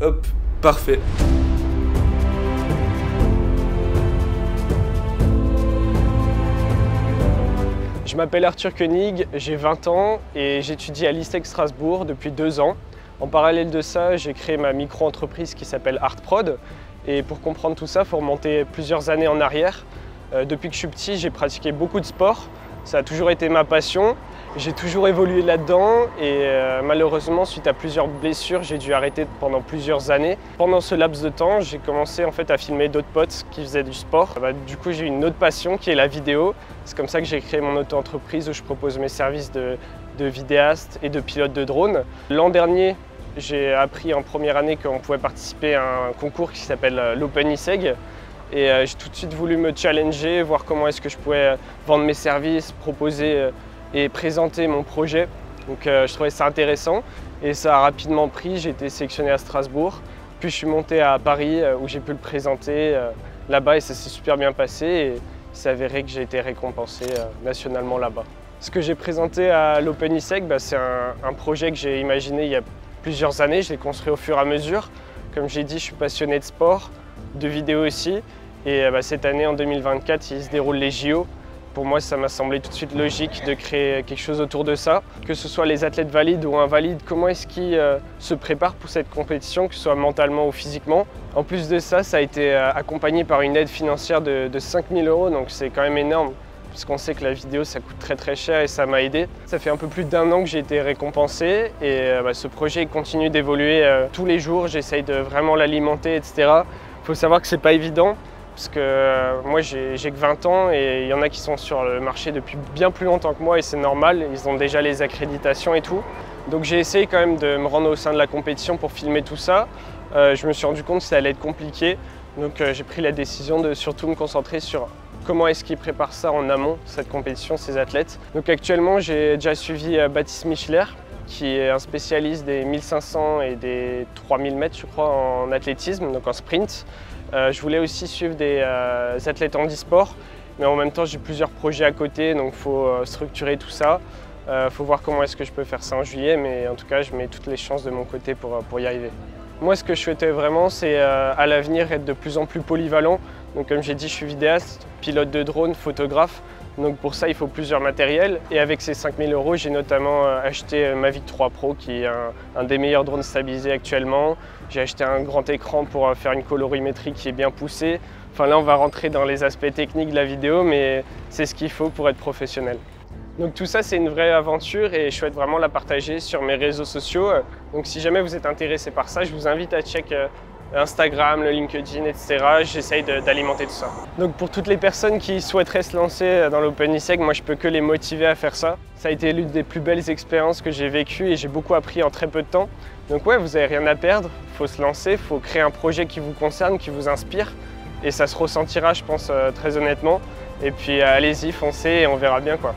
Hop, parfait. Je m'appelle Arthur Koenig, j'ai 20 ans et j'étudie à l'ISTEC Strasbourg depuis 2 ans. En parallèle de ça, j'ai créé ma micro-entreprise qui s'appelle ArtProd. Et pour comprendre tout ça, il faut remonter plusieurs années en arrière. Depuis que je suis petit, j'ai pratiqué beaucoup de sport. Ça a toujours été ma passion. J'ai toujours évolué là-dedans et malheureusement, suite à plusieurs blessures, j'ai dû arrêter pendant plusieurs années. Pendant ce laps de temps, j'ai commencé en fait à filmer d'autres potes qui faisaient du sport. Du coup, j'ai une autre passion qui est la vidéo. C'est comme ça que j'ai créé mon auto-entreprise où je propose mes services de vidéaste et de pilote de drone. L'an dernier, j'ai appris en première année qu'on pouvait participer à un concours qui s'appelle l'OpenISEG. Et j'ai tout de suite voulu me challenger, voir comment est-ce que je pouvais vendre mes services, proposer et présenter mon projet. Donc je trouvais ça intéressant et ça a rapidement pris. J'ai été sélectionné à Strasbourg, puis je suis monté à Paris où j'ai pu le présenter là-bas et ça s'est super bien passé et il s'est avéré que j'ai été récompensé nationalement là-bas. Ce que j'ai présenté à l'OpenISEG, c'est un projet que j'ai imaginé il y a plusieurs années. Je l'ai construit au fur et à mesure. Comme j'ai dit, je suis passionné de sport, de vidéo aussi. Et cette année, en 2024, il se déroule les JO. Pour moi, ça m'a semblé tout de suite logique de créer quelque chose autour de ça. Que ce soit les athlètes valides ou invalides, comment est-ce qu'ils se préparent pour cette compétition, que ce soit mentalement ou physiquement. En plus de ça, ça a été accompagné par une aide financière de 5 000 €, donc c'est quand même énorme. Puisqu'on sait que la vidéo, ça coûte très cher et ça m'a aidé. Ça fait un peu plus d'1 an que j'ai été récompensé et ce projet continue d'évoluer tous les jours. J'essaye de vraiment l'alimenter, etc. Il faut savoir que c'est pas évident. Parce que moi j'ai que 20 ans et il y en a qui sont sur le marché depuis bien plus longtemps que moi et c'est normal, ils ont déjà les accréditations et tout. Donc j'ai essayé quand même de me rendre au sein de la compétition pour filmer tout ça. Je me suis rendu compte que ça allait être compliqué, donc j'ai pris la décision de surtout me concentrer sur comment est-ce qu'ils préparent ça en amont, cette compétition, ces athlètes. Donc actuellement j'ai déjà suivi Baptiste Michler, qui est un spécialiste des 1500 et des 3000 mètres je crois en athlétisme, donc en sprint. Je voulais aussi suivre des athlètes handisport, mais en même temps j'ai plusieurs projets à côté, donc il faut structurer tout ça. Il faut voir comment est-ce que je peux faire ça en juillet, mais en tout cas je mets toutes les chances de mon côté pour y arriver. Moi ce que je souhaitais vraiment c'est à l'avenir être de plus en plus polyvalent. Donc comme j'ai dit, je suis vidéaste, pilote de drone, photographe. Donc pour ça il faut plusieurs matériels et avec ces 5 000 € j'ai notamment acheté Mavic 3 Pro qui est un des meilleurs drones stabilisés actuellement. J'ai acheté un grand écran pour faire une colorimétrie qui est bien poussée. Enfin là on va rentrer dans les aspects techniques de la vidéo mais c'est ce qu'il faut pour être professionnel. Donc tout ça c'est une vraie aventure et je souhaite vraiment la partager sur mes réseaux sociaux. Donc si jamais vous êtes intéressé par ça, je vous invite à check Instagram, le LinkedIn, etc. J'essaye d'alimenter tout ça. Donc pour toutes les personnes qui souhaiteraient se lancer dans l'OpenISEG, moi je peux que les motiver à faire ça. Ça a été l'une des plus belles expériences que j'ai vécues et j'ai beaucoup appris en très peu de temps. Donc ouais, vous n'avez rien à perdre, il faut se lancer, il faut créer un projet qui vous concerne, qui vous inspire. Et ça se ressentira, je pense, très honnêtement. Et puis allez-y, foncez et on verra bien quoi.